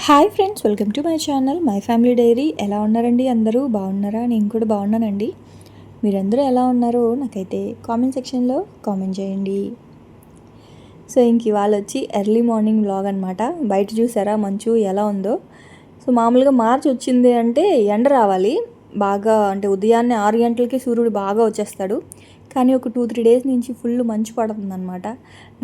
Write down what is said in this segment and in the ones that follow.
Hi friends, welcome to my channel my family dairy. ఎలా ఉన్నారండి? అందరూ బాగున్నారా? నేను కూడా బాగున్నానండి. మీరందరూ ఎలా ఉన్నారో నాకైతే కామెంట్ సెక్షన్లో కామెంట్ చేయండి. సో ఇవాళ వచ్చి ఎర్లీ మార్నింగ్ వ్లాగ్ అనమాట. బయట చూసారా మంచు ఎలా ఉందో? సో మామూలుగా మార్చి వచ్చింది అంటే ఎండ రావాలి బాగా, అంటే ఉదయాన్నే 6 గంటలకి సూర్యుడు బాగా వచ్చేస్తాడు. కానీ ఒక 2-3 డేస్ నుంచి ఫుల్ మంచు పడుతుందన్నమాట.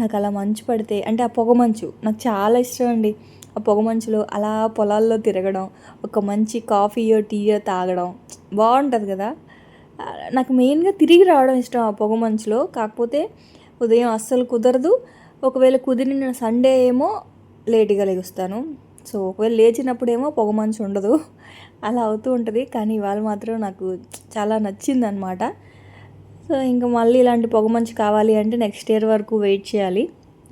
నాకు అలా మంచు పడితే, అంటే ఆ పొగ మంచు నాకు చాలా ఇష్టం అండి. ఆ పొగ మంచులో అలా పొలాల్లో తిరగడం, ఒక మంచి కాఫీయో టీయో తాగడం బాగుంటుంది కదా. నాకు మెయిన్గా తిరిగి రావడం ఇష్టం ఆ పొగ మంచులో. కాకపోతే ఉదయం అస్సలు కుదరదు. ఒకవేళ కుదిరిన సండే ఏమో లేట్గా లెగుస్తాను. సో ఒకవేళ లేచినప్పుడేమో పొగ మంచు ఉండదు, అలా అవుతూ ఉంటుంది. కానీ ఇవాళ మాత్రం నాకు చాలా నచ్చిందనమాట. సో ఇంకా మళ్ళీ ఇలాంటి పొగ మంచు కావాలి అంటే నెక్స్ట్ ఇయర్ వరకు వెయిట్ చేయాలి.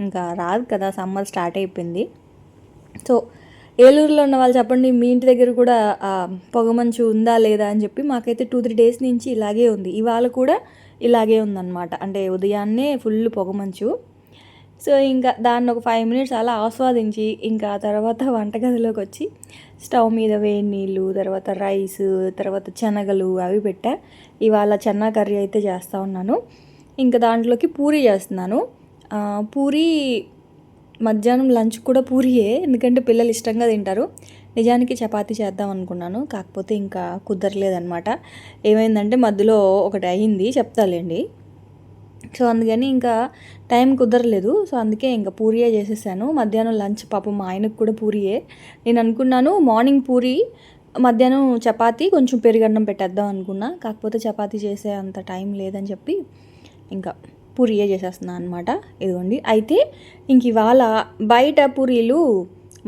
ఇంకా రాదు కదా, సమ్మర్ స్టార్ట్ అయిపోయింది. సో ఏలూరులో ఉన్న వాళ్ళు చెప్పండి, మీ ఇంటి దగ్గర కూడా పొగమంచు ఉందా లేదా అని చెప్పి. మాకైతే 2-3 డేస్ నుంచి ఇలాగే ఉంది. ఇవాళ కూడా ఇలాగే ఉందన్నమాట. అంటే ఉదయాన్నే ఫుల్ పొగమంచు. సో ఇంకా దాన్ని ఒక 5 మినిట్స్ అలా ఆస్వాదించి ఇంకా తర్వాత వంటగదిలోకి వచ్చి స్టవ్ మీద వేడి నీళ్ళు, తర్వాత రైస్, తర్వాత శనగలు అవి పెట్టా. ఇవాళ చెన్నా కర్రీ అయితే చేస్తూ ఉన్నాను. ఇంకా దాంట్లోకి పూరీ చేస్తున్నాను. పూరీ మధ్యాహ్నం లంచ్ కూడా పూరియే, ఎందుకంటే పిల్లలు ఇష్టంగా తింటారు. నిజానికి చపాతీ చేద్దాం అనుకున్నాను, కాకపోతే ఇంకా కుదరలేదనమాట. ఏమైందంటే మధ్యలో ఒకటి అయ్యింది, చెప్తాలేండి. సో అందుకని ఇంకా టైం కుదరలేదు. సో అందుకే ఇంకా పూరియే చేసేసాను. మధ్యాహ్నం లంచ్ పాపం మా ఆయనకు కూడా పూరియే. నేను అనుకున్నాను మార్నింగ్ పూరి, మధ్యాహ్నం చపాతీ, కొంచెం పెరుగన్నం పెట్టేద్దాం అనుకున్నా. కాకపోతే చపాతీ చేసే అంత టైం లేదని చెప్పి ఇంకా పూరియే చేసేస్తున్నాను అనమాట. ఇదిగోండి. అయితే ఇంక ఇవాళ బయట పూరీలు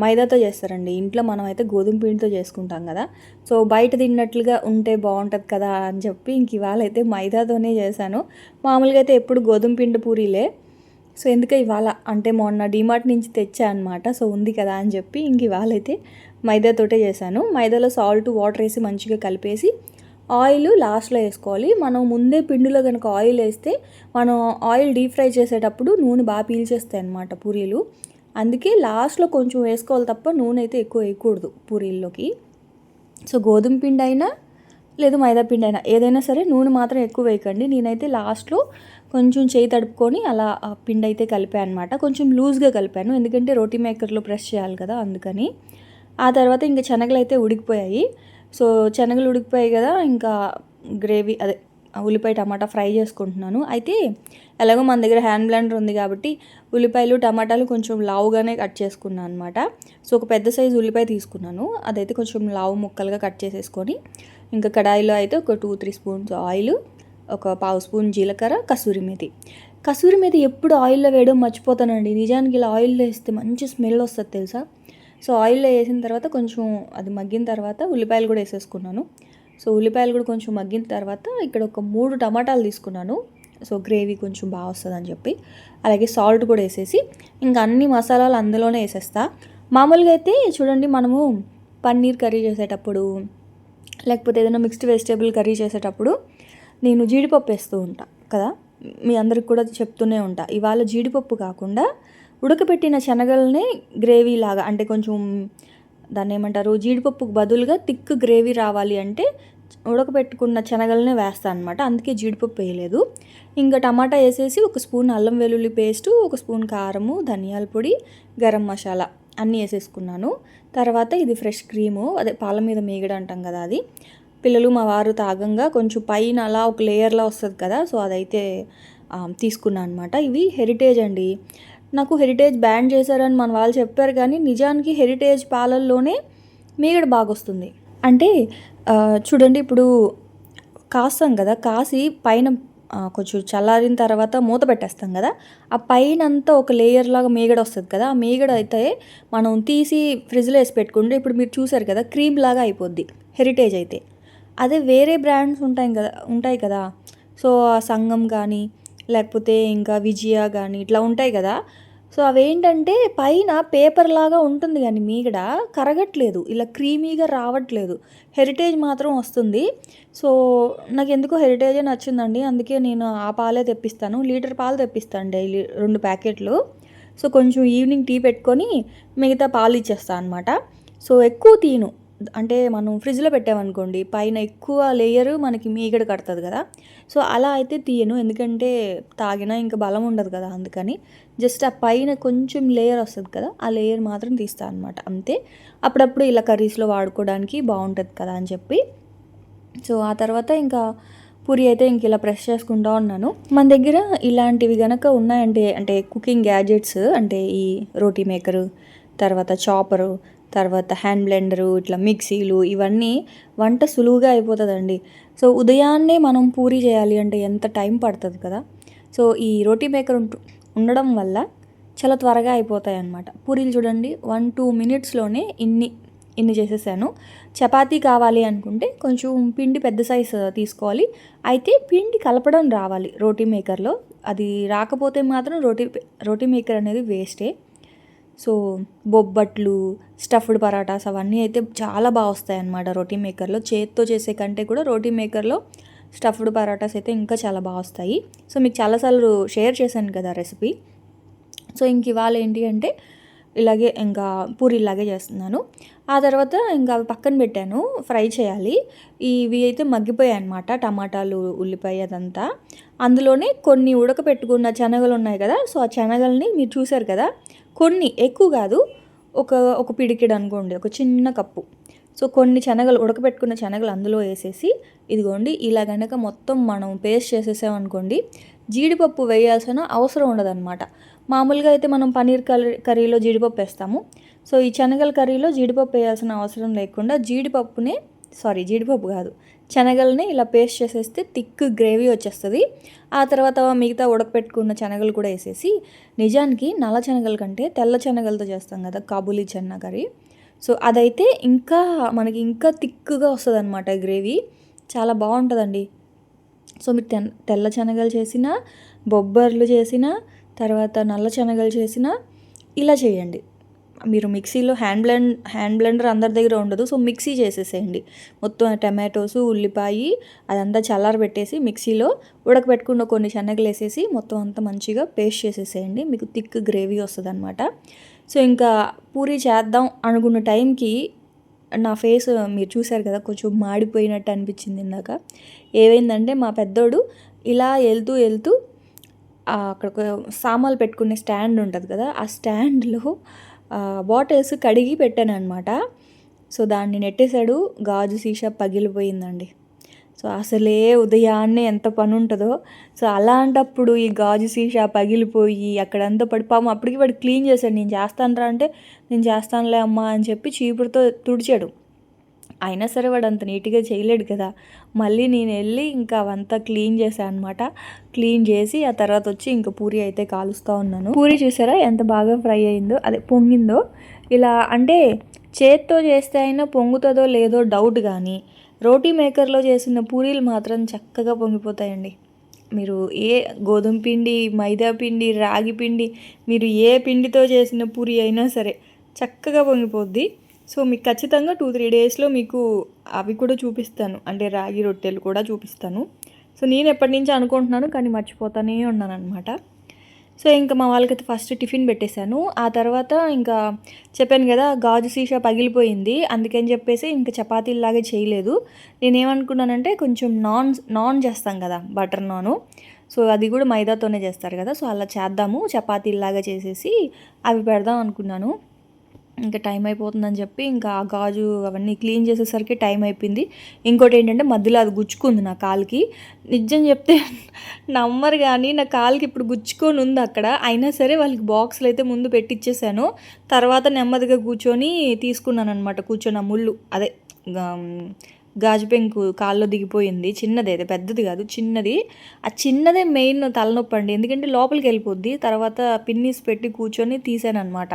మైదాతో చేస్తారండి. ఇంట్లో మనం అయితే గోధుమ పిండితో చేసుకుంటాం కదా. సో బయట తిన్నట్లుగా ఉంటే బాగుంటుంది కదా అని చెప్పి ఇంక ఇవాళ అయితే మైదాతోనే చేశాను. మామూలుగా అయితే ఎప్పుడు గోధుమ పిండి పూరీలే. సో ఎందుకు ఇవాళ అంటే మొన్న డిమార్ట్ నుంచి తెచ్చా అనమాట. సో ఉంది కదా అని చెప్పి ఇంక ఇవాళ అయితే మైదాతోటే చేశాను. మైదాలో సాల్ట్, వాటర్ వేసి మంచిగా కలిపేసి ఆయిల్ లాస్ట్లో వేసుకోవాలి. మనం ముందే పిండిలో కనుక ఆయిల్ వేస్తే మనం ఆయిల్ డీప్ ఫ్రై చేసేటప్పుడు నూనె బాగా పీల్చేస్తాయి అన్నమాట పూరీలు. అందుకే లాస్ట్లో కొంచెం వేసుకోవాలి తప్ప నూనె అయితే ఎక్కువ వేయకూడదు పూరీల్లోకి. సో గోధుమ పిండి అయినా లేదు మైదా పిండి అయినా ఏదైనా సరే నూనె మాత్రం ఎక్కువ వేయకండి. నేనైతే లాస్ట్లో కొంచెం చేయి తడుపుకొని అలా ఆ పిండి అయితే కలిపాను అనమాట. కొంచెం లూజ్గా కలిపాను, ఎందుకంటే రోటీ మేకర్లో ప్రెస్ చేయాలి కదా అందుకని. ఆ తర్వాత ఇంకా శనగలు అయితే ఉడికిపోయాయి. సో శనగలు ఉడికిపోయాయి కదా, ఇంకా గ్రేవీ అదే ఉల్లిపాయ టమాటా ఫ్రై చేసుకుంటున్నాను. అయితే ఎలాగో మన దగ్గర హ్యాండ్ బ్లెండర్ ఉంది కాబట్టి ఉల్లిపాయలు టమాటాలు కొంచెం లావుగానే కట్ చేసుకున్నాను అనమాట. సో ఒక పెద్ద సైజు ఉల్లిపాయ తీసుకున్నాను, అదైతే కొంచెం లావు ముక్కలుగా కట్ చేసేసుకొని ఇంకా కడాయిలో అయితే ఒక 2-3 స్పూన్స్ ఆయిల్, ఒక 1/2 స్పూన్ జీలకర్ర, కసూరి మేతి ఎప్పుడు ఆయిల్లో వేయడం మర్చిపోతానండి. నిజానికి ఇలా ఆయిల్లో వేస్తే మంచి స్మెల్ వస్తుంది తెలుసా. సో ఆయిల్లో వేసిన తర్వాత కొంచెం అది మగ్గిన తర్వాత ఉల్లిపాయలు కూడా వేసేసుకున్నాను. సో ఉల్లిపాయలు కూడా కొంచెం మగ్గిన తర్వాత ఇక్కడ ఒక 3 టమాటాలు తీసుకున్నాను. సో గ్రేవీ కొంచెం బాగా వస్తుందని చెప్పి, అలాగే సాల్ట్ కూడా వేసేసి ఇంకా అన్ని మసాలాలు అందులోనే వేసేస్తా. మామూలుగా అయితే చూడండి, మనము పన్నీర్ కర్రీ చేసేటప్పుడు లేకపోతే ఏదైనా మిక్స్డ్ వెజిటేబుల్ కర్రీ చేసేటప్పుడు నేను జీడిపప్పు వేస్తూ ఉంటా కదా, మీ అందరికి కూడా చెప్తూనే ఉంటా. ఇవాళ జీడిపప్పు కాకుండా ఉడకపెట్టిన శనగల్ని గ్రేవీ లాగా, అంటే కొంచెం దాన్ని ఏమంటారు, జీడిపప్పుకు బదులుగా థిక్ గ్రేవీ రావాలి అంటే ఉడకపెట్టుకున్న శనగలనే వేస్తాను అనమాట. అందుకే జీడిపప్పు వేయలేదు. ఇంకా టమాటా వేసేసి 1 స్పూన్ అల్లం వెల్లుల్లి పేస్టు, 1 స్పూన్ కారము, ధనియాల పొడి, గరం మసాలా అన్నీ వేసేసుకున్నాను. తర్వాత ఇది ఫ్రెష్ క్రీము, అదే పాల మీద మీగడ అంటాం కదా, అది పిల్లలు మా వారు తాగంగా కొంచెం పైన అలా ఒక లేయర్లా వస్తుంది కదా, సో అదైతే తీసుకున్నాను అనమాట. ఇవి హెరిటేజ్ అండి. నాకు హెరిటేజ్ బ్యాన్ చేశారని మన వాళ్ళు చెప్పారు, కానీ నిజానికి హెరిటేజ్ పాలల్లోనే మీగడ బాగా వస్తుంది. అంటే చూడండి, ఇప్పుడు కాస్తాం కదా, కాసి పైన కొంచెం చల్లారిన తర్వాత మూత పెట్టేస్తాం కదా, ఆ పైన అంతా ఒక లేయర్ లాగా మీగడ వస్తుంది కదా. ఆ మీగడ అయితే మనం తీసి ఫ్రిడ్జ్లో వేసి పెట్టుకుంటే ఇప్పుడు మీరు చూసారు కదా క్రీమ్ లాగా అయిపోద్ది హెరిటేజ్ అయితే. అదే వేరే బ్రాండ్స్ ఉంటాయి కదా, సో సంగం కానీ లేకపోతే ఇంకా విజయ కానీ ఇట్లా ఉంటాయి కదా. సో అవేంటంటే పైన పేపర్ లాగా ఉంటుంది కానీ మీగడ కరగట్లేదు, ఇలా క్రీమీగా రావట్లేదు. హెరిటేజ్ మాత్రం వస్తుంది. సో నాకు ఎందుకో హెరిటేజే నచ్చిందండి, అందుకే నేను ఆ పాలే తెప్పిస్తాను. లీటర్ పాలు తెప్పిస్తాను డైలీ 2 ప్యాకెట్లు. సో కొంచెం ఈవినింగ్ టీ పెట్టుకొని మిగతా పాలు ఇచ్చేస్తాను అనమాట. సో ఎక్కువ తీయను, అంటే మనం ఫ్రిడ్జ్లో పెట్టామనుకోండి పైన ఎక్కువ లేయర్ మనకి మీగడ కడుతుంది కదా, సో అలా అయితే తీయను, ఎందుకంటే తాగినా ఇంకా బలం ఉండదు కదా, అందుకని జస్ట్ ఆ పైన కొంచెం లేయర్ వస్తుంది కదా, ఆ లేయర్ మాత్రం తీస్తాను అనమాట, అంతే. అప్పుడప్పుడు ఇలా కర్రీస్లో వాడుకోవడానికి బాగుంటుంది కదా అని చెప్పి. సో ఆ తర్వాత ఇంకా పూరి అయితే ఇంక ఇలా ప్రెస్ చేసుకుంటూ ఉన్నాను. మన దగ్గర ఇలాంటివి గనక ఉన్నాయంటే, అంటే కుకింగ్ గ్యాడ్జెట్స్, అంటే ఈ రోటీ మేకరు, తర్వాత చాపరు, తర్వాత హ్యాండ్ బ్లెండరు, ఇట్లా మిక్సీలు, ఇవన్నీ వంట సులువుగా అయిపోతుందండి. సో ఉదయాన్నే మనం పూరి చేయాలి అంటే ఎంత టైం పడుతుంది కదా, సో ఈ రోటీ మేకర్ ఉండడం వల్ల చాలా త్వరగా అయిపోతాయి అన్నమాట. పూరీలు చూడండి 1-2 మినిట్స్లోనే ఇన్ని చేసేసాను. చపాతీ కావాలి అనుకుంటే కొంచెం పిండి పెద్ద సైజు తీసుకోవాలి, అయితే పిండి కలపడం రావాలి రోటీ మేకర్లో, అది రాకపోతే మాత్రం రోటీ మేకర్ అనేది వేస్టే. సో బొబ్బట్లు, స్టఫ్డ్ పరాటాస్ అవన్నీ అయితే చాలా బాగా వస్తాయి అన్నమాట రోటీ మేకర్లో. చేత్తో చేసే కంటే కూడా రోటీ మేకర్లో స్టఫ్డ్ పరాటాస్ అయితే ఇంకా చాలా బాగా వస్తాయి. సో మీకు చాలాసార్లు షేర్ చేశాను కదా రెసిపీ. సో ఇంక ఇవాళ ఏంటి అంటే ఇలాగే ఇంకా పూరీలాగే చేస్తున్నాను. ఆ తర్వాత ఇంకా అవి పక్కన పెట్టాను, ఫ్రై చేయాలి. ఇవి అయితే మగ్గిపోయాయి అనమాట, టమాటాలు, ఉల్లిపాయ అదంతా. అందులోనే కొన్ని ఉడకపెట్టుకున్న శనగలు ఉన్నాయి కదా, సో ఆ శనగల్ని మీరు చూసారు కదా, కొన్ని ఎక్కువ కాదు, ఒక పిడికిడు అనుకోండి, ఒక చిన్న కప్పు. సో కొన్ని శనగలు, ఉడకపెట్టుకున్న శనగలు అందులో వేసేసి, ఇదిగోండి ఇలా కనుక మొత్తం మనం పేస్ట్ చేసేసామనుకోండి, జీడిపప్పు వేయాల్సిన అవసరం ఉండదన్నమాట. మామూలుగా అయితే మనం పన్నీర్ కర్రీలో జీడిపప్పు వేస్తాము, సో ఈ శనగల కర్రీలో జీడిపప్పు వేయాల్సిన అవసరం లేకుండా జీడిపప్పు కాదు, శనగల్ని ఇలా పేస్ట్ చేసేస్తే థిక్ గ్రేవీ వచ్చేస్తుంది. ఆ తర్వాత మిగతా ఉడకపెట్టుకున్న శనగలు కూడా వేసేసి, నిజానికి నల్ల శనగల కంటే తెల్ల శనగలతో చేస్తాం కదా కాబూలీ చెన్నా కర్రీ, సో అదైతే మనకి ఇంకా థిక్గా వస్తుంది అనమాట గ్రేవీ, చాలా బాగుంటుందండి. సో మీరు తెల్ల శనగలు చేసిన, బొబ్బర్లు చేసిన, తర్వాత నల్ల శనగలు చేసిన ఇలా చేయండి. మీరు మిక్సీలో హ్యాండ్ బ్లెండర్ అందరి దగ్గర ఉండదు, సో మిక్సీ చేసేసేయండి మొత్తం, టమాటోస్, ఉల్లిపాయ అదంతా చల్లారబెట్టేసి మిక్సీలో ఉడకబెట్టుకున్న కొన్ని శనగలు వేసేసి మొత్తం అంతా మంచిగా పేస్ట్ చేసేసేయండి, మీకు థిక్ గ్రేవీ వస్తుంది అనమాట. సో ఇంకా పూరి చేద్దాం అనుకున్న టైంకి నా ఫేస్ మీరు చూశారు కదా, కొంచెం మాడిపోయినట్టు అనిపించింది ఇందాక. ఏమైందంటే మా పెద్దోడు ఇలా వెళ్తూ అక్కడ సామాన్లు పెట్టుకునే స్టాండ్ ఉంటుంది కదా, ఆ స్టాండ్లో బాటిల్స్ కడిగి పెట్టాను అనమాట. సో దాన్ని నెట్టేశాడు, గాజు సీసా పగిలిపోయిందండి. సో అసలే ఉదయాన్నే ఎంత పని ఉంటుందో, సో అలాంటప్పుడు ఈ గాజు సీసా పగిలిపోయి అక్కడంతా పాపం అప్పటికి వాడు క్లీన్ చేశాడు. నేను చేస్తానురా అంటే, నేను చేస్తానులే అమ్మా అని చెప్పి చీపురుతో తుడిచాడు. అయినా సరే వాడు అంత నీట్గా చేయలేడు కదా, మళ్ళీ నేను వెళ్ళి ఇంకా అవంతా క్లీన్ చేశాను అనమాట. క్లీన్ చేసి ఆ తర్వాత వచ్చి ఇంకా పూరి అయితే కాలుస్తూ ఉన్నాను. పూరి చూసారా ఎంత బాగా ఫ్రై అయిందో, అదే పొంగిందో. ఇలా అంటే చేత్తో చేస్తే అయినా పొంగుతుందో లేదో డౌట్, కానీ రోటీ మేకర్లో చేసిన పూరీలు మాత్రం చక్కగా పొంగిపోతాయండి. మీరు ఏ గోధుమ పిండి, మైదా పిండి, రాగి పిండి, మీరు ఏ పిండితో చేసిన పూరి అయినా సరే చక్కగా పొంగిపోద్ది. సో మీకు ఖచ్చితంగా 2-3 డేస్లో మీకు అవి కూడా చూపిస్తాను, అంటే రాగి రొట్టెలు కూడా చూపిస్తాను. సో నేను ఎప్పటి నుంచి అనుకుంటున్నాను కానీ మర్చిపోతానే ఉన్నాను అనమాట. సో ఇంకా మా వాళ్ళకైతే ఫస్ట్ టిఫిన్ పెట్టేశాను. ఆ తర్వాత ఇంకా చెప్పాను కదా గాజు సీసా పగిలిపోయింది, అందుకని చెప్పేసి ఇంకా చపాతీలాగా చేయలేదు. నేనేమనుకున్నానంటే కొంచెం నాన్ చేస్తాం కదా, బటర్ నాను, సో అది కూడా మైదాతోనే చేస్తారు కదా, సో అలా చేద్దాము, చపాతీలాగా చేసేసి అవి పెడదాం అనుకున్నాను. ఇంకా టైం అయిపోతుందని చెప్పి ఇంకా ఆ గాజు అవన్నీ క్లీన్ చేసేసరికి టైం అయిపోయింది. ఇంకోటి ఏంటంటే మధ్యలో అది గుచ్చుకుంది నా కాలుకి. నిజం చెప్తే నమ్మరు, కానీ నా కాలుకి ఇప్పుడు గుచ్చుకొని ఉంది అక్కడ. అయినా సరే వాళ్ళకి బాక్సులు అయితే ముందు పెట్టిచ్చేసాను, తర్వాత నెమ్మదిగా కూర్చొని తీసుకున్నాను అనమాట. కూర్చొని ఆ ముళ్ళు, అదే గాజు పెంకు కాల్లో దిగిపోయింది. చిన్నది అయితే, పెద్దది కాదు, చిన్నది. ఆ చిన్నదే మెయిన్ తలనొప్పి అండి, ఎందుకంటే లోపలికి వెళ్ళిపోద్ది. తర్వాత పిన్నీస్ పెట్టి కూర్చొని తీసాను అనమాట.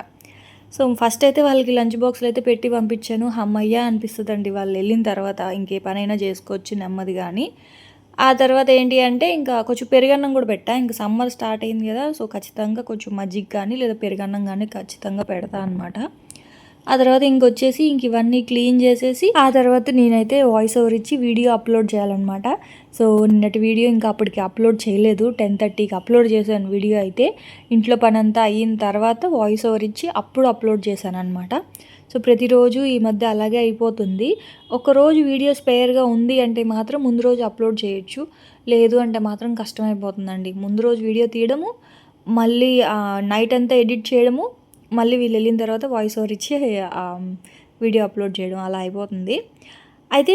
సో ఫస్ట్ అయితే వాళ్ళకి లంచ్ బాక్స్లో అయితే పెట్టి పంపించాను. అమ్మయ్య అనిపిస్తుందండి వాళ్ళు వెళ్ళిన తర్వాత, ఇంకే పనైనా చేసుకోవచ్చు నెమ్మదిగా అని. ఆ తర్వాత ఏంటి అంటే ఇంకా కొంచెం పెరుగన్నం కూడా పెట్టా, ఇంకా సమ్మర్ స్టార్ట్ అయింది కదా, సో ఖచ్చితంగా కొంచెం మజ్జిగ కానీ లేదా పెరుగన్నం కానీ ఖచ్చితంగా పెడతా అనమాట. ఆ తర్వాత ఇంకొచ్చేసి ఇవన్నీ క్లీన్ చేసేసి ఆ తర్వాత నేనైతే వాయిస్ ఓవర్ ఇచ్చి వీడియో అప్లోడ్ చేయాలన్నమాట. సో నిన్నటి వీడియో ఇంకా అప్పటికి అప్లోడ్ చేయలేదు, 10:30కి అప్లోడ్ చేశాను వీడియో అయితే. ఇంట్లో పని అంతా అయిన తర్వాత వాయిస్ ఓవర్ ఇచ్చి అప్పుడు అప్లోడ్ చేశాను అనమాట. సో ప్రతిరోజు ఈ మధ్య అలాగే అయిపోతుంది. ఒకరోజు వీడియో స్పేర్‌గా ఉంది అంటే మాత్రం ముందు రోజు అప్లోడ్ చేయొచ్చు. లేదు అంటే మాత్రం కష్టమైపోతుందండి. ముందు రోజు వీడియో తీయడము, మళ్ళీ నైట్ అంతా ఎడిట్ చేయడము, మళ్ళీ వీళ్ళెళ్ళిన తర్వాత వాయిస్ ఓవర్ ఇచ్చి వీడియో అప్లోడ్ చేయడం అలా అయిపోతుంది. అయితే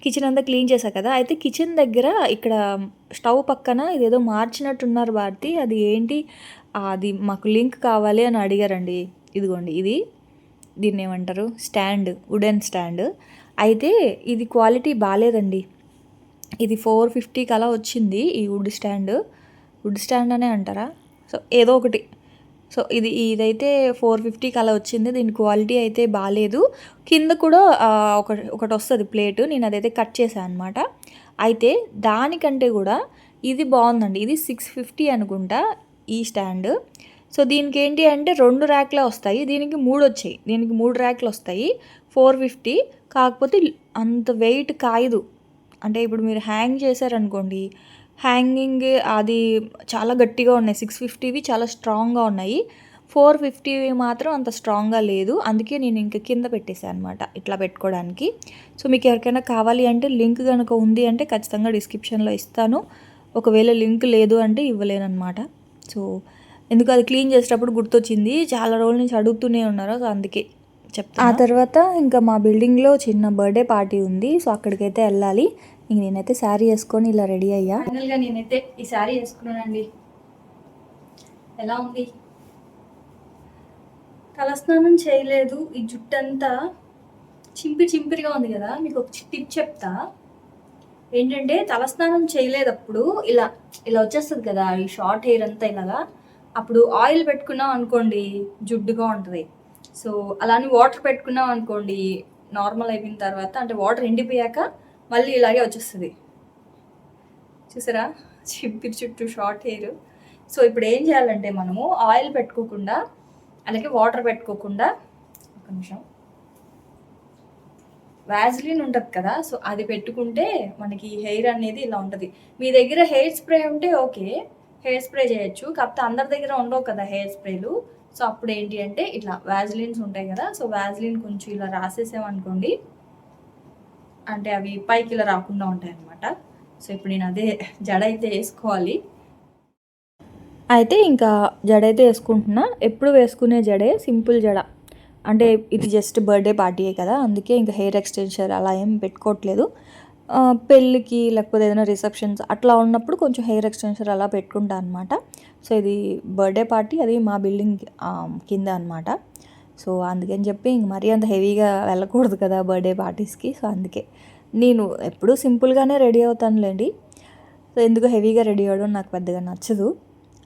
కిచెన్ అంతా క్లీన్ చేశా కదా! అయితే కిచెన్ దగ్గర ఇక్కడ స్టవ్ పక్కన ఇదేదో మార్చినట్టున్నారు భారతి. అది ఏంటి? అది మాకు లింక్ కావాలి అని అడిగారండి. ఇదిగోండి ఇది. దీన్నేమంటారు? Stand, wooden stand. అయితే ఇది క్వాలిటీ బాలేదండి. ఇది 450కి అలా వచ్చింది ఈ వుడ్ స్టాండ్ అనే అంటారా? సో ఏదో ఒకటి. సో ఇదైతే 450కి అలా వచ్చింది. దీని క్వాలిటీ అయితే బాలేదు. కింద కూడా ఒకటి వస్తుంది ప్లేటు. నేను అదైతే కట్ చేశాను అనమాట. అయితే దానికంటే కూడా ఇది బాగుందండి. ఇది 650 అనుకుంటా ఈ స్టాండ్. సో దీనికి ఏంటి అంటే 2 ర్యాక్లే వస్తాయి. దీనికి 3 వచ్చాయి. దీనికి 3 ర్యాక్లు వస్తాయి. 450. కాకపోతే అంత వెయిట్ కాయదు. అంటే ఇప్పుడు మీరు హ్యాంగ్ చేశారనుకోండి, హ్యాంగింగ్ అది చాలా గట్టిగా ఉన్నాయి. 650వి చాలా స్ట్రాంగ్గా ఉన్నాయి. 450వి మాత్రం అంత స్ట్రాంగ్గా లేదు. అందుకే నేను ఇంక కింద పెట్టేసాను అనమాట ఇట్లా పెట్టుకోవడానికి. సో మీకు ఎవరికైనా కావాలి అంటే లింక్ కనుక ఉంది అంటే ఖచ్చితంగా డిస్క్రిప్షన్లో ఇస్తాను. ఒకవేళ లింక్ లేదు అంటే ఇవ్వలేనమాట. సో ఎందుకు అది క్లీన్ చేసేటప్పుడు గుర్తొచ్చింది. చాలా రోజుల నుంచి అడుగుతూనే ఉన్నారు. సో అందుకే చెప్తాను. ఆ తర్వాత ఇంకా మా బిల్డింగ్లో చిన్న బర్త్డే పార్టీ ఉంది. సో అక్కడికైతే వెళ్ళాలి. ఇంక నేనైతే శారీ వేసుకొని ఇలా రెడీ అయ్యా. ఫైనల్గా నేనైతే ఈ శారీ వేసుకున్నానండి. ఎలా ఉంది? తలస్నానం చేయలేదు. ఈ జుట్టు అంతా చింపిరిగా ఉంది కదా. మీకు ఒక టిప్ చెప్తా. ఏంటంటే తలస్నానం చేయలేదప్పుడు ఇలా వచ్చేస్తుంది కదా ఈ షార్ట్ హెయిర్ అంతా ఇలాగా. అప్పుడు ఆయిల్ పెట్టుకున్నాం అనుకోండి జుడ్డుగా ఉంటుంది. సో అలానే వాటర్ పెట్టుకున్నాం అనుకోండి నార్మల్ అయిపోయిన తర్వాత, అంటే వాటర్ ఎండిపోయాక మళ్ళీ ఇలాగే వచ్చేస్తుంది. చూసారా చింపిరి చుట్టూ షార్ట్ హెయిర్. సో ఇప్పుడు ఏం చేయాలంటే మనము ఆయిల్ పెట్టుకోకుండా అలాగే వాటర్ పెట్టుకోకుండా, ఒక నిమిషం, వ్యాజ్లిన్ ఉంటుంది కదా, సో అది పెట్టుకుంటే మనకి హెయిర్ అనేది ఇలా ఉంటుంది. మీ దగ్గర హెయిర్ స్ప్రే ఉంటే ఓకే, హెయిర్ స్ప్రే చేయొచ్చు. కాకపోతే అందరి దగ్గర ఉండవు కదా హెయిర్ స్ప్రేలు. సో అప్పుడు ఏంటి అంటే ఇట్లా వ్యాజ్లిన్స్ ఉంటాయి కదా, సో వ్యాజ్లిన్ కొంచెం ఇలా రాసేసామనుకోండి, అంటే అవి పైకి ఇలా రాకుండా ఉంటాయి అన్నమాట. సో ఇప్పుడు నేను అదే జడ అయితే వేసుకోవాలి. అయితే ఇంకా జడ అయితే వేసుకుంటున్నా. ఎప్పుడు వేసుకునే జడే సింపుల్ జడ. అంటే ఇది జస్ట్ బర్త్డే పార్టీయే కదా, అందుకే ఇంకా హెయిర్ ఎక్స్టెన్షన్ అలా ఏం పెట్టుకోవట్లేదు. పెళ్ళికి లేకపోతే ఏదైనా రిసెప్షన్స్ అట్లా ఉన్నప్పుడు కొంచెం హెయిర్ ఎక్స్టెన్షన్ అలా పెట్టుకుంటా అనమాట. సో ఇది బర్త్డే పార్టీ, అది మా బిల్డింగ్ కింద అనమాట. సో అందుకని చెప్పి ఇంక మరీ అంత హెవీగా వెళ్ళకూడదు కదా బర్త్డే పార్టీస్కి. సో అందుకే నేను ఎప్పుడూ సింపుల్గానే రెడీ అవుతానులేండి. సో ఎందుకు హెవీగా రెడీ అవ్వడం నాకు పెద్దగా నచ్చదు.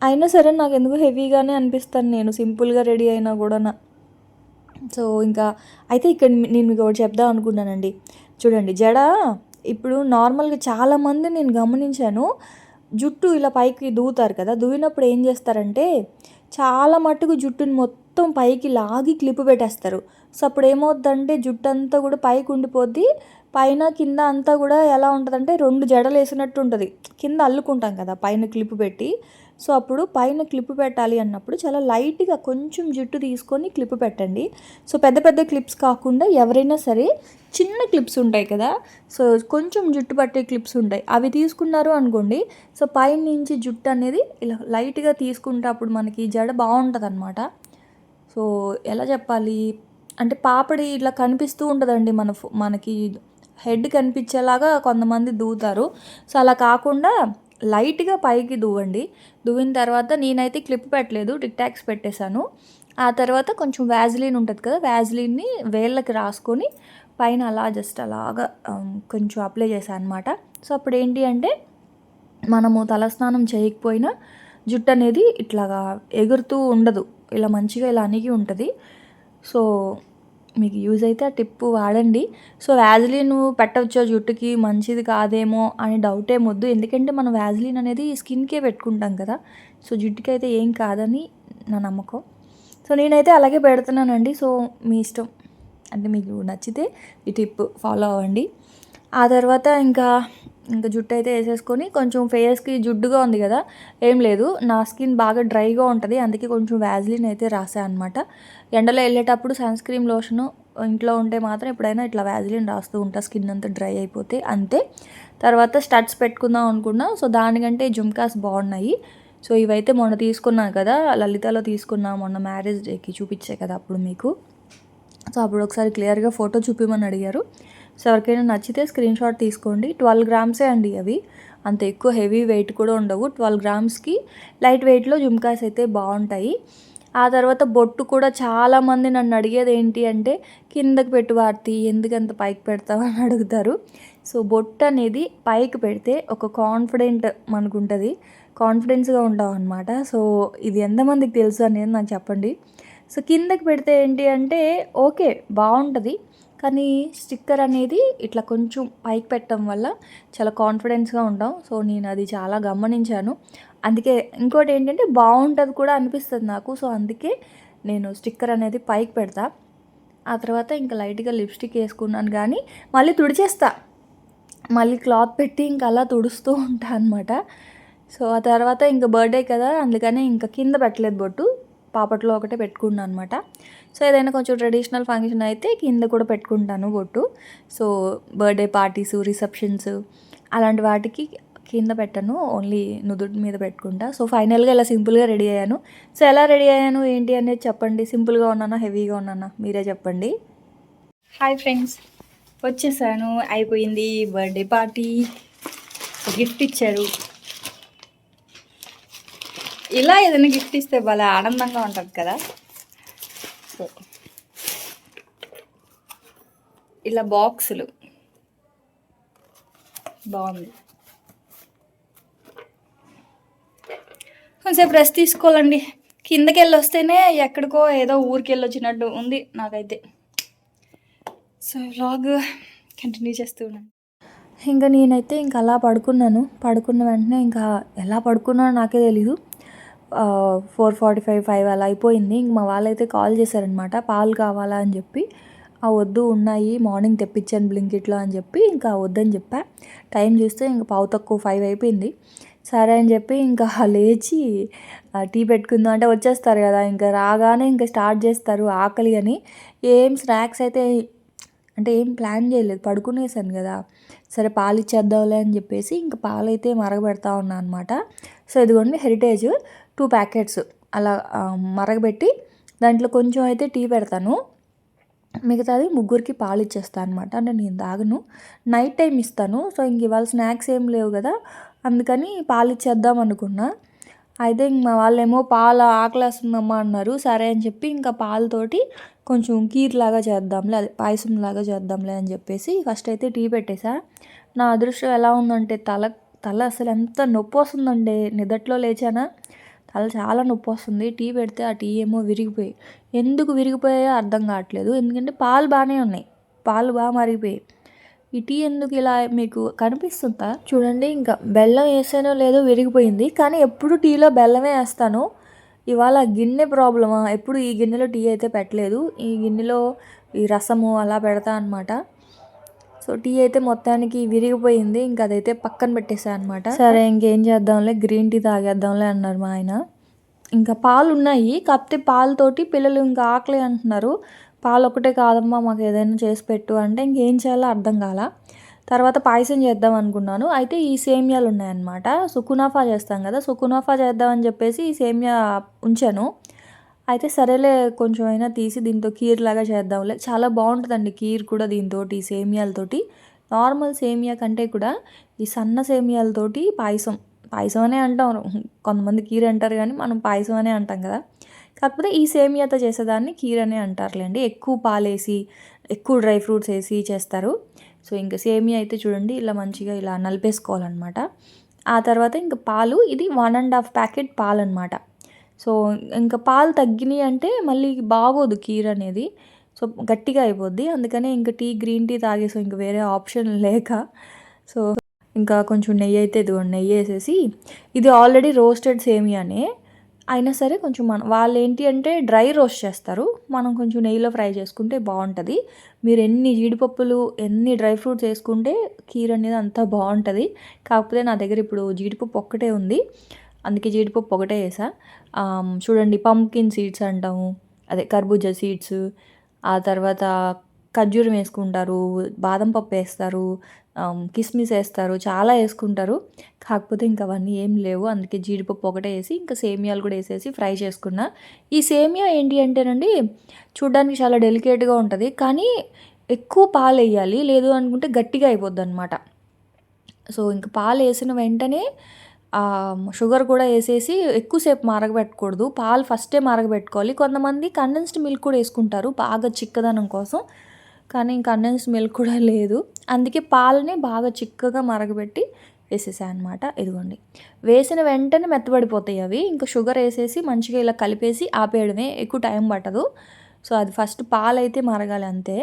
అయినా సరే నాకు ఎందుకు హెవీగానే అనిపిస్తాను నేను సింపుల్గా రెడీ అయినా కూడా. సో ఇంకా అయితే ఇక్కడ నేను మీకు ఒకటి చెప్దాం అనుకున్నానండి. చూడండి, జడ ఇప్పుడు నార్మల్గా చాలామంది నేను గమనించాను, జుట్టు ఇలా పైకి దూవుతారు కదా, దూవినప్పుడు ఏం చేస్తారంటే చాలా మట్టుకు జుట్టుని మొత్తం పైకి లాగి క్లిప్ పెట్టేస్తారు. సో అప్పుడు ఏమవుతుందంటే జుట్టు అంతా కూడా పైకి ఉండిపోద్ది. పైన కింద అంతా కూడా ఎలా ఉంటుందంటే 2 జడలు వేసినట్టు ఉంటుంది. కింద అల్లుకుంటాం కదా పైన క్లిప్ పెట్టి. సో అప్పుడు పైన క్లిప్ పెట్టాలి అన్నప్పుడు చాలా లైట్గా కొంచెం జుట్టు తీసుకొని క్లిప్ పెట్టండి. సో పెద్ద పెద్ద క్లిప్స్ కాకుండా ఎవరైనా సరే చిన్న క్లిప్స్ ఉంటాయి కదా, సో కొంచెం జుట్టు పట్టే క్లిప్స్ ఉంటాయి, అవి తీసుకున్నారు అనుకోండి. సో పైన నుంచి జుట్టు అనేది ఇలా లైట్గా తీసుకుంటే అప్పుడు మనకి జడ బాగుంటుంది అనమాట. సో ఎలా చెప్పాలి అంటే పాపడి ఇట్లా కనిపిస్తూ ఉంటుందండి మనకి హెడ్ కనిపించేలాగా కొంతమంది దూవుతారు. సో అలా కాకుండా లైట్గా పైకి దువ్వండి. దువ్విన తర్వాత నేనైతే క్లిప్ పెట్టలేదు, టిక్ టాక్స్ పెట్టేశాను. ఆ తర్వాత కొంచెం వ్యాజ్లిన్ ఉంటుంది కదా, వ్యాజ్లిన్ని వేళ్ళకి రాసుకొని పైన అలా జస్ట్ అలాగా కొంచెం అప్లై చేశాను అనమాట. సో అప్పుడు ఏంటి అంటే మనము తలస్నానం చేయకపోయినా జుట్టు అనేది ఇట్లాగా ఎగురుతూ ఉండదు, ఇలా మంచిగా ఇలా అణిగి ఉంటుంది. సో మీకు యూజ్ అయితే ఆ టిప్ వాడండి. సో వ్యాజ్లిన్ పెట్టవచ్చో జుట్టుకి, మంచిది కాదేమో అని డౌట్ ఏమొద్దు. ఎందుకంటే మనం వ్యాజ్లిన్ అనేది స్కిన్కే పెట్టుకుంటాం కదా, సో జుట్టుకి అయితే ఏం కాదని నా నమ్మకం. సో నేనైతే అలాగే పెడుతున్నానండి. సో మీ ఇష్టం, అంటే మీకు నచ్చితే ఈ టిప్ ఫాలో అవ్వండి. ఆ తర్వాత ఇంకా ఇంకా జుట్టు అయితే వేసేసుకొని కొంచెం ఫేస్కి జిడ్డుగా ఉంది కదా, ఏం లేదు, నా స్కిన్ బాగా డ్రైగా ఉంటుంది, అందుకే కొంచెం వ్యాజ్లిన్ అయితే రాసా అనమాట. ఎండలో వెళ్ళేటప్పుడు సన్ స్క్రీన్ లోషను ఇంట్లో ఉంటే మాత్రం ఎప్పుడైనా ఇట్లా వ్యాజ్లిన్ రాస్తూ ఉంటా, స్కిన్ అంతా డ్రై అయిపోతే అంతే. తర్వాత స్టడ్స్ పెట్టుకుందాం అనుకున్నా, సో దానికంటే జుమ్కాస్ బాగున్నాయి. సో ఇవైతే మొన్న తీసుకున్నాను కదా, లలితాలో తీసుకున్నా మొన్న మ్యారేజ్ డేకి చూపించే కదా అప్పుడు మీకు. సో అప్పుడు ఒకసారి క్లియర్గా ఫోటో చూపిమని అడిగారు. సో ఎవరికైనా నచ్చితే స్క్రీన్ షాట్ తీసుకోండి. 12 గ్రామ్సే అండి అవి, అంత ఎక్కువ హెవీ వెయిట్ కూడా ఉండవు. 12 గ్రామ్స్కి లైట్ వెయిట్లో జుమ్కాస్ అయితే బాగుంటాయి. ఆ తర్వాత బొట్టు కూడా చాలామంది నన్ను అడిగేది ఏంటి అంటే, కిందకి పెట్టు భారతి, ఎందుకంత పైకి పెడతావు అని అడుగుతారు. సో బొట్టు అనేది పైకి పెడితే ఒక కాన్ఫిడెంట్ మనకు ఉంటుంది, కాన్ఫిడెన్స్గా ఉంటాం అనమాట. సో ఇది ఎంతమందికి తెలుసు అనేది నాకు చెప్పండి. సో కిందకి పెడితే ఏంటి అంటే ఓకే బాగుంటుంది, కానీ స్టిక్కర్ అనేది ఇట్లా కొంచెం పైకి పెట్టడం వల్ల చాలా కాన్ఫిడెన్స్గా ఉంటాం. సో నేను అది చాలా గమనించాను. అందుకే ఇంకోటి ఏంటంటే బాగుంటుంది కూడా అనిపిస్తుంది నాకు. సో అందుకే నేను స్టిక్కర్ అనేది పైకి పెడతా. ఆ తర్వాత ఇంకా లైట్గా లిప్స్టిక్ వేసుకున్నాను, కానీ మళ్ళీ తుడిచేస్తా, మళ్ళీ క్లాత్ పెట్టి ఇంకా అలా తుడుస్తూ ఉంటాను అనమాట. సో ఆ తర్వాత ఇంకా బర్త్డే కదా, అందుకని ఇంకా కింద పెట్టలేదు బొట్టు, పాపట్లో ఒకటే పెట్టుకున్నాను అనమాట. సో ఏదైనా కొంచెం ట్రెడిషనల్ ఫంక్షన్ అయితే కింద కూడా పెట్టుకుంటాను బొట్టు. సో బర్త్డే పార్టీస్, రిసెప్షన్స్ అలాంటి వాటికి కింద పెట్టను, ఓన్లీ నుదుటి మీద పెట్టుకుంటా. సో ఫైనల్గా ఇలా సింపుల్గా రెడీ అయ్యాను. సో ఎలా రెడీ అయ్యాను ఏంటి అనేది చెప్పండి. సింపుల్గా ఉన్నానా, హెవీగా ఉన్నానా, మీరే చెప్పండి. హాయ్ ఫ్రెండ్స్, వచ్చేసాను, అయిపోయింది బర్త్డే పార్టీ. గిఫ్ట్ ఇచ్చారు. ఇలా ఏదైనా గిఫ్ట్ ఇస్తే భలే ఆనందంగా ఉంటుంది కదా. సో ఇలా బాక్సులు బాగుంది. కొంచెం రెస్ట్ తీసుకోవాలండి, కిందకి వెళ్ళి వస్తేనే ఎక్కడికో ఏదో ఊరికి వెళ్ళి వచ్చినట్టు ఉంది నాకైతే. సో వ్లాగ్ కంటిన్యూ చేస్తూ ఉన్నాను. ఇంకా నేనైతే ఇంకా అలా పడుకున్నాను. పడుకున్న వెంటనే ఇంకా ఎలా పడుకున్నానో నాకే తెలీదు, 4:45, 5 అలా అయిపోయింది. ఇంక మా వాళ్ళైతే కాల్ చేశారనమాట, పాలు కావాలా అని చెప్పి. వద్దు ఉన్నాయి, మార్నింగ్ తెప్పించాను బ్లింకిట్లో అని చెప్పి ఇంకా వద్దని చెప్పా. టైం చూస్తే ఇంకా 4:45 అయిపోయింది. సరే అని చెప్పి ఇంకా లేచి టీ పెట్టుకుందాం అంటే వచ్చేస్తారు కదా, ఇంకా రాగానే ఇంకా స్టార్ట్ చేస్తారు ఆకలి అని. ఏం స్నాక్స్ అయితే అంటే ఏం ప్లాన్ చేయలేదు, పడుకునేసాను కదా. సరే పాలు ఇచ్చేద్దాంలే అని చెప్పేసి ఇంకా పాలు అయితే మరగబెడతా ఉన్నా అనమాట. సో ఇదిగోండి హెరిటేజ్ 2 ప్యాకెట్స్ అలా మరగబెట్టి దాంట్లో కొంచెం అయితే టీ పెడతాను, మిగతాది ముగ్గురికి పాలు ఇచ్చేస్తాను అనమాట. అంటే నేను తాగను, నైట్ టైం ఇస్తాను. సో ఇంక ఇవాళ స్నాక్స్ ఏం లేవు కదా, అందుకని పాలు ఇచ్చేద్దాం అనుకున్నా. అయితే ఇంక మా వాళ్ళేమో పాలు ఆకలేస్తుందమ్మా అన్నారు. సరే అని చెప్పి ఇంకా పాలతోటి కొంచెం కీర్ లాగా చేద్దాంలే, అదే పాయసం లాగా చేద్దాంలే అని చెప్పేసి ఫస్ట్ అయితే టీ పెట్టేసా. నా అదృష్టం ఎలా ఉందంటే తల అసలు ఎంత నొప్పి వస్తుందండి, నిదట్లో లేచానా తల చాలా నొప్పి వస్తుంది. టీ పెడితే ఆ టీ ఏమో విరిగిపోయి, ఎందుకు విరిగిపోయాయో అర్థం కావట్లేదు. ఎందుకంటే పాలు బాగానే ఉన్నాయి, పాలు బాగా మరిగిపోయాయి. ఈ టీ ఎందుకు ఇలా మీకు కనిపిస్తుందా చూడండి. ఇంకా బెల్లం వేసానో లేదో విరిగిపోయింది, కానీ ఎప్పుడు టీలో బెల్లమే వేస్తాను. ఇవాళ గిన్నె ప్రాబ్లమా, ఎప్పుడు ఈ గిన్నెలో టీ అయితే పెట్టలేదు, ఈ గిన్నెలో ఈ రసము అలా పెడతా అనమాట. సో టీ అయితే మొత్తానికి విరిగిపోయింది, ఇంకా అదైతే పక్కన పెట్టేసా అనమాట. సరే ఇంకేం చేద్దాంలే, గ్రీన్ టీ తాగేద్దాంలే అన్నారు మా ఆయన. ఇంకా పాలు ఉన్నాయి, కాకపోతే పాలతోటి పిల్లలు ఇంకా ఆకలి అంటున్నారు. పాలు ఒకటే కాదమ్మా మాకు ఏదైనా చేసి పెట్టు అంటే ఇంకేం చేయాలో అర్థం కాల. తర్వాత పాయసం చేద్దాం అనుకున్నాను. అయితే ఈ సేమియాలు ఉన్నాయన్నమాట, సో కునాఫా చేస్తాం కదా, సో కునాఫా చేద్దామని చెప్పేసి ఈ సేమియా ఉంచాను. అయితే సరేలే కొంచెం అయినా తీసి దీంతో కీర్ లాగా చేద్దాంలే, చాలా బాగుంటుందండి కీర్ కూడా దీంతో, సేమియాలతోటి. నార్మల్ సేమియా కంటే కూడా ఈ సన్న సేమియాలతోటి పాయసం అనే అంటాం, కొంతమంది కీర్ అంటారు కానీ మనం పాయసం అనే అంటాం కదా. కాకపోతే ఈ సేమియాతో చేసేదాన్ని కీర్ అనే అంటారులేండి, ఎక్కువ పాలేసి ఎక్కువ డ్రై ఫ్రూట్స్ వేసి చేస్తారు. సో ఇంకా సేమియా అయితే చూడండి ఇలా మంచిగా ఇలా నలిపేసుకోవాలన్నమాట. ఆ తర్వాత ఇంకా పాలు, ఇది 1.5 ప్యాకెట్ పాలు అనమాట. సో ఇంకా పాలు తగ్గినాయి అంటే మళ్ళీ బాగోదు కీర్ అనేది, సో గట్టిగా అయిపోద్ది. అందుకనే ఇంకా గ్రీన్ టీ తాగేసాం, ఇంకా వేరే ఆప్షన్ లేక. సో ఇంకా కొంచెం నెయ్యి అయితే ఇదిగోండి, నెయ్యి వేసేసి, ఇది ఆల్రెడీ రోస్టెడ్ సేమియానే, అయినా సరే కొంచెం వాళ్ళు ఏంటి అంటే డ్రై రోస్ట్ చేస్తారు, మనం కొంచెం నెయ్యిలో ఫ్రై చేసుకుంటే బాగుంటుంది. మీరు ఎన్ని జీడిపప్పులు ఎన్ని డ్రై ఫ్రూట్స్ వేసుకుంటే కీర్ అనేది అంతా బాగుంటుంది. కాకపోతే నా దగ్గర ఇప్పుడు జీడిపప్పు ఒక్కటే ఉంది, అందుకే జీడిపప్పు ఒకటే వేసా. చూడండి, పంకిన్ సీడ్స్ అంటాము, అదే కర్బూజా సీడ్స్, ఆ తర్వాత ఖర్జూరం వేసుకుంటారు, బాదం పప్పు వేస్తారు, కిస్మిస్ వేస్తారు, చాలా వేసుకుంటారు. కాకపోతే ఇంకా అవన్నీ ఏం లేవు, అందుకే జీడిపప్పు ఒకటే వేసి ఇంకా సేమియాలు కూడా వేసేసి ఫ్రై చేసుకున్నా. ఈ సేమియా ఏంటి అంటేనండి, చూడ్డానికి చాలా డెలికేట్గా ఉంటుంది, కానీ ఎక్కువ పాలు వేయాలి, లేదు అనుకుంటే గట్టిగా అయిపోద్ది అనమాట. సో ఇంక పాలు వేసిన వెంటనే షుగర్ కూడా వేసేసి ఎక్కువసేపు మరగబెట్టకూడదు, పాలు ఫస్టే మరగబెట్టుకోవాలి. కొంతమంది కండెన్స్డ్ మిల్క్ కూడా వేసుకుంటారు బాగా చిక్కదనం కోసం, కానీ కండెన్స్డ్ మిల్క్ కూడా లేదు, అందుకే పాలని బాగా చిక్కగా మరగబెట్టి వేసేసాను అనమాట. ఇదిగోండి, వేసిన వెంటనే మెత్తబడిపోతాయి అవి. ఇంకా షుగర్ వేసేసి మంచిగా ఇలా కలిపేసి ఆపేయడమే, ఎక్కువ టైం పట్టదు. సో అది ఫస్ట్ పాలు అయితే మరగాలి అంతే.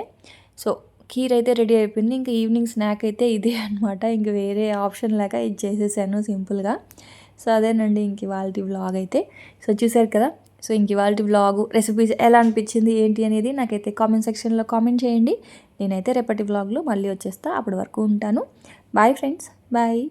సో కీర్ అయితే రెడీ అయిపోయింది. ఇంకా ఈవినింగ్ స్నాక్ అయితే ఇదే అనమాట, ఇంక వేరే ఆప్షన్ లేక ఇది చేసేసాను సింపుల్గా. సో అదేనండి ఇంక ఇవాల్టి వ్లాగ్ అయితే. సో చూసారు కదా, సో ఇంక ఇవాల్టి వ్లాగు రెసిపీస్ ఎలా అనిపించింది ఏంటి అనేది నాకైతే కామెంట్ సెక్షన్లో కామెంట్ చేయండి. నేనైతే రేపటి వ్లాగ్లో మళ్ళీ వచ్చేస్తా, అప్పటి వరకు ఉంటాను. Bye friends, bye.